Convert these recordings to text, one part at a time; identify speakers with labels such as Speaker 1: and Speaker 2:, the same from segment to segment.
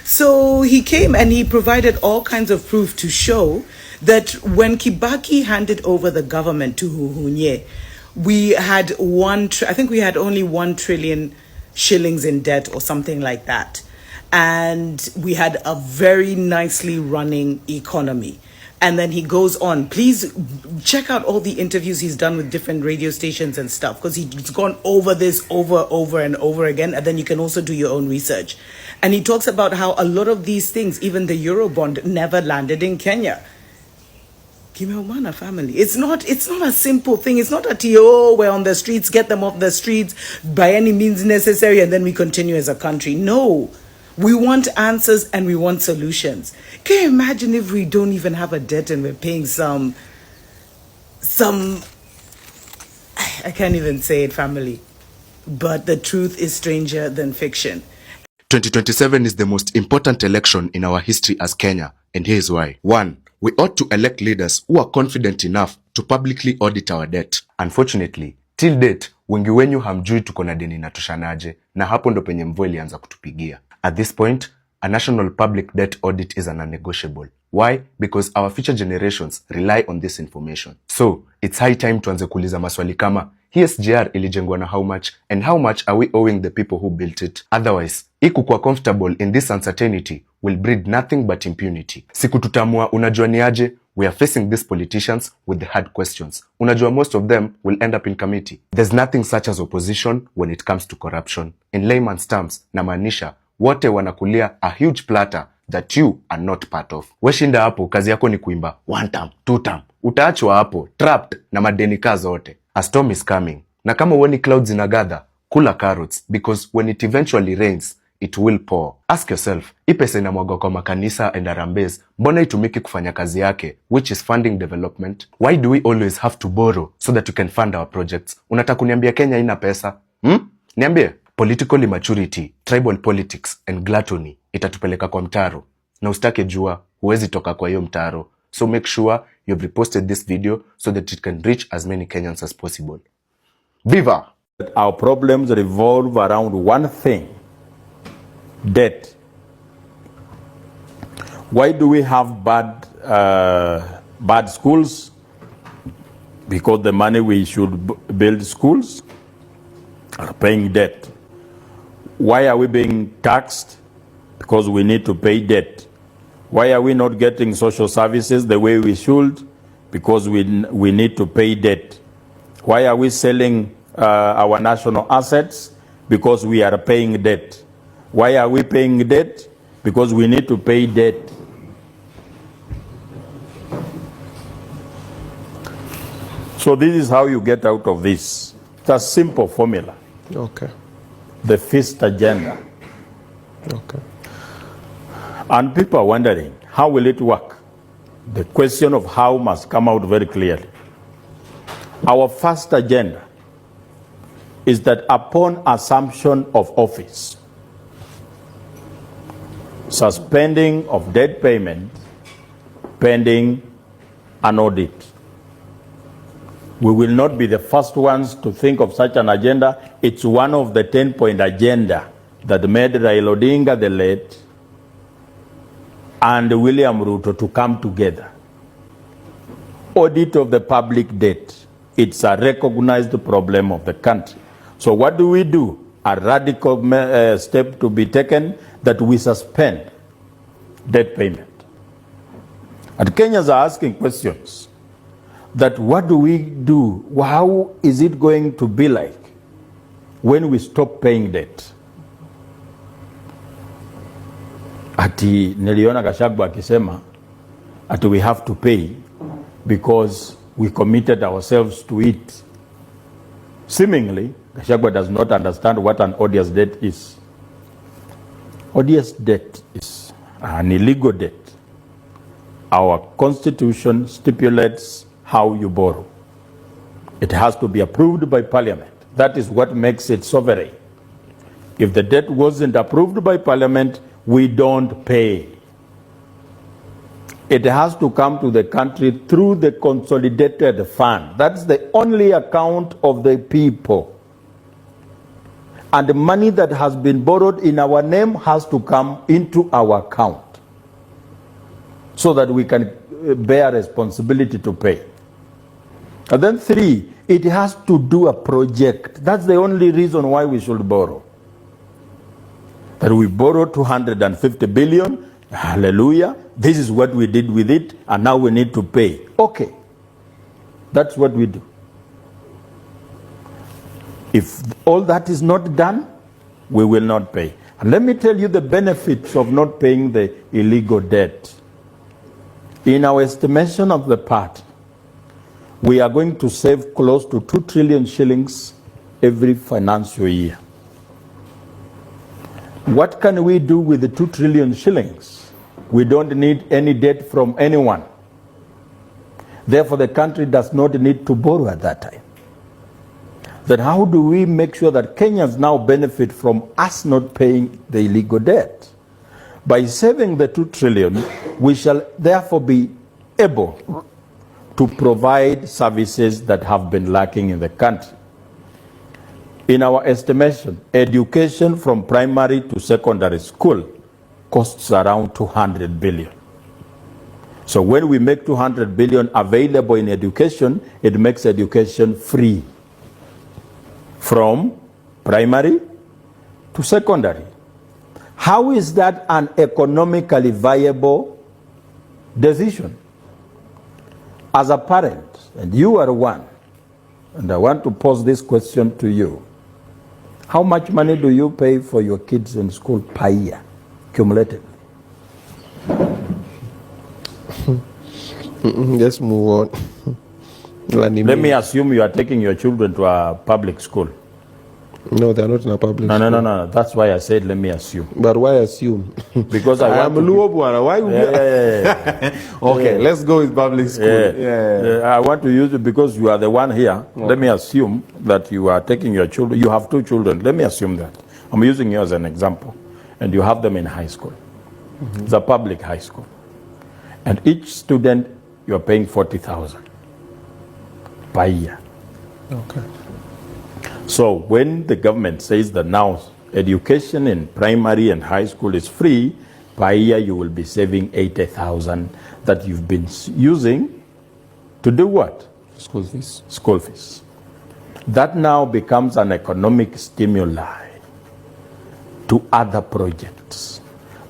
Speaker 1: So he came and he provided all kinds of proof to show that when Kibaki handed over the government to Huhunye, we had I think we had only 1 trillion shillings in debt or something like that. And we had a very nicely running economy. And then he goes on, please check out all the interviews he's done with different radio stations and stuff, because he's gone over this over and over again. And then you can also do your own research. And he talks about how a lot of these things, even the Eurobond, never landed in Kenya. Kimeumana family. It's not a simple thing. It's not we're on the streets, get them off the streets by any means necessary, and then we continue as a country. No. We want answers and we want solutions. Can you imagine if we don't even have a debt and we're paying some I can't even say it, family. But the truth is stranger than fiction.
Speaker 2: 2027 is the most important election in our history as Kenya, and here's why. 1. We ought to elect leaders who are confident enough to publicly audit our debt. Unfortunately, till date, wengi wenyu hamjui tuko na deni inatoshanaje, na hapo ndo penye mvua ilianza kutupigia. At this point, a national public debt audit is a non-negotiable. Why? Because our future generations rely on this information. So, it's high time tuanze kuuliza maswali kama, hii SGR ilijengwa na how much, and how much are we owing the people who built it? Otherwise, kuwa comfortable in this uncertainty will breed nothing but impunity. Siku tutamua unajua ni aje, we are facing these politicians with the hard questions. Unajua most of them will end up in committee. There's nothing such as opposition when it comes to corruption. In layman's terms, namaanisha, wote wanakulia a huge platter that you are not part of. Weshinda hapo, kazi yako ni kuimba 1 term, 2 term. Utaachwa hapo, trapped na madeni ka zote. A storm is coming. Na kama uoni clouds inagather, kula carrots, because when it eventually rains, it will pour. Ask yourself, hii pesa inamwagwa kwa makanisa and harambes, mbona itumiki kufanya kazi yake, which is funding development? Why do we always have to borrow so that we can fund our projects? Unataka kuniambia Kenya ina pesa? Niambie. Political immaturity, tribal politics and gluttony itatupeleka kwa mtaro. Na usitake jua, huwezi toka kwa hiyo mtaro. So make sure you've reposted this video so that it can reach as many Kenyans as possible. Viva!
Speaker 3: Our problems revolve around one thing: debt. Why do we have bad schools? Because the money we should build schools are paying debt. Why are we being taxed? Because we need to pay debt. Why are we not getting social services the way we should? Because we need to pay debt. Why are we selling our national assets? Because we are paying debt. Why are we paying debt? Because we need to pay debt. So this is how you get out of this. It's a simple formula.
Speaker 4: Okay.
Speaker 3: The fifth agenda.
Speaker 4: Okay.
Speaker 3: And people are wondering, how will it work? The question of how must come out very clearly. Our first agenda is that upon assumption of office, suspending of debt payment pending an audit. We will not be the first ones to think of such an agenda. It's one of the 10-point agenda that made Raila Odinga the late and William Ruto to come together. Audit of the public debt. It's a recognized problem of the country. So what do? A radical step to be taken that we suspend debt payment. And Kenyans are asking questions. That what do we do? How is it going to be like when we stop paying debt? Ati niliona Gachagua akisema ati we have to pay because we committed ourselves to it. Seemingly, Gachagua does not understand what an odious debt is. Odious debt is an illegal debt. Our constitution stipulates how you borrow. It has to be approved by parliament. That is what makes it sovereign. If the debt wasn't approved by parliament, we don't pay. It has to come to the country through the consolidated fund. That's the only account of the people. And the money that has been borrowed in our name has to come into our account so that we can bear responsibility to pay. And then 3, it has to do a project. That's the only reason why we should borrow. That we borrowed 250 billion, hallelujah, this is what we did with it, and now we need to pay. Okay, that's what we do. If all that is not done, we will not pay. And let me tell you the benefits of not paying the illegal debt. In our estimation of the party, we are going to save close to 2 trillion shillings every financial year. What can we do with the 2 trillion shillings? We don't need any debt from anyone. Therefore, the country does not need to borrow at that time. Then how do we make sure that Kenyans now benefit from us not paying the illegal debt? By saving the 2 trillion, we shall therefore be able to provide services that have been lacking in the country. In our estimation, education from primary to secondary school costs around 200 billion. So when we make 200 billion available in education, it makes education free from primary to secondary. How is that an economically viable decision? As a parent, and you are one, and I want to pose this question to you. How much money do you pay for your kids in school per year, cumulatively?
Speaker 4: Let's move on.
Speaker 3: Let me assume you are taking your children to a public school.
Speaker 4: No, they are not in a public school.
Speaker 3: No. That's why I said let me assume.
Speaker 4: But why assume?
Speaker 3: Because I
Speaker 4: am Luo Bwana. Why? Okay, let's go with public school.
Speaker 3: I want to use it because you are the one here. Okay. Let me assume that you are taking your children. You have 2 children. Let me assume that. I'm using you as an example. And you have them in high school. Mm-hmm. It's a public high school. And each student, you are paying 40,000 per year.
Speaker 4: Okay.
Speaker 3: So when the government says that now education in primary and high school is free, per year you will be saving 80,000 that you've been using to do what?
Speaker 4: School fees.
Speaker 3: School fees. That now becomes an economic stimuli to other projects.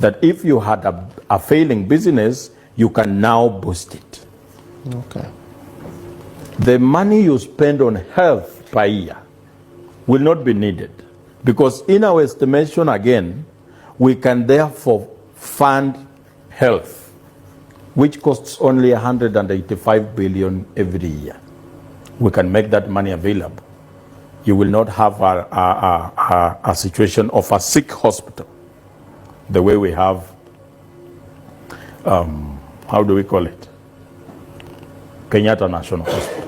Speaker 3: That if you had a failing business, you can now boost it.
Speaker 4: Okay.
Speaker 3: The money you spend on health per year will not be needed, because in our estimation, again, we can therefore fund health, which costs only 185 billion every year. We can make that money available. You will not have a situation of a sick hospital, the way we have, how do we call it? Kenyatta National Hospital.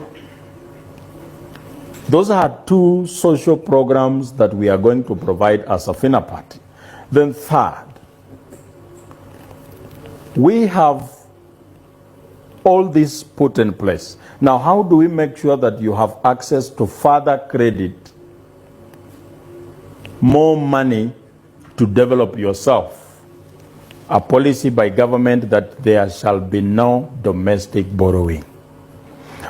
Speaker 3: Those are 2 social programs that we are going to provide as a FINA party. Then third, we have all this put in place. Now, how do we make sure that you have access to further credit, more money to develop yourself? A policy by government that there shall be no domestic borrowing.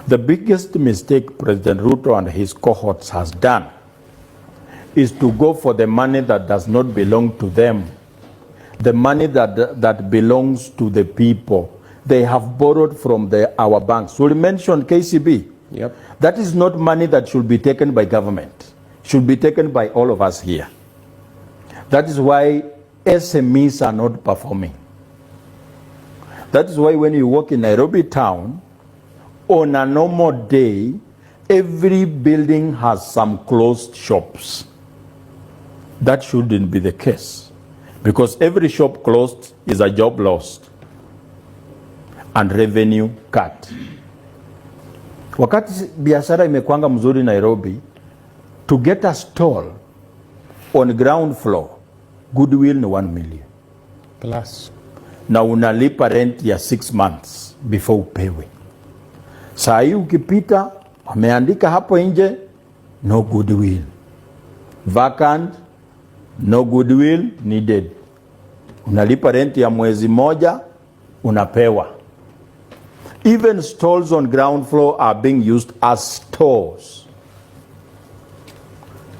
Speaker 3: The biggest mistake President Ruto and his cohorts has done is to go for the money that does not belong to them, the money that belongs to the people. They have borrowed from our banks. We mentioned KCB.
Speaker 4: Yep.
Speaker 3: That is not money that should be taken by government. Should be taken by all of us here. That is why SMEs are not performing. That is why when you walk in Nairobi town, on a normal day, every building has some closed shops. That shouldn't be the case, because every shop closed is a job lost and revenue cut. Wakati biashara imekwanga mzuri Nairobi, to get a stall on ground floor, goodwill ni 1 million.
Speaker 4: Plus.
Speaker 3: Na unalipa rent ya 6 months before upewe. Saa hii ukipita wameandika hapo nje no goodwill. vacant, no goodwill needed. Unalipa renti ya mwezi moja, unapewa. Even stalls on ground floor are being used as stores.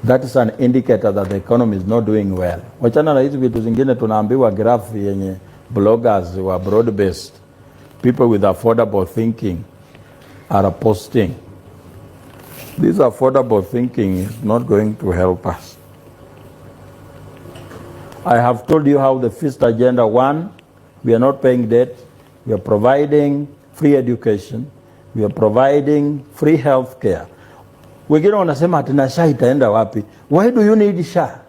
Speaker 3: That is an indicator that the economy is not doing well. Wachana na hizi vitu zingine tunaambiwa graph yenye bloggers wa broad based, people with affordable thinking are posting. This affordable thinking is not going to help us. I have told you how the first agenda, one, we are not paying debt, we are providing free education, we are providing free health care. Wengine wanasema atina SHA itaenda wapi? Why do you need SHA?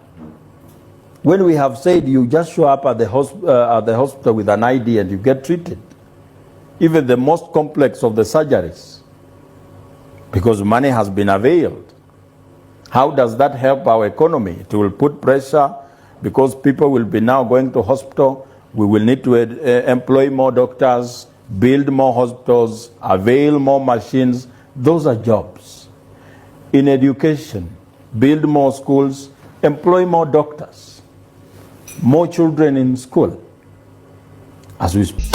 Speaker 3: When we have said you just show up at the hospital with an ID and you get treated. Even the most complex of the surgeries. Because money has been availed. How does that help our economy? It will put pressure because people will be now going to hospital. We will need to employ more doctors, build more hospitals, avail more machines. Those are jobs. In education, build more schools, employ more doctors, more children in school. As we speak.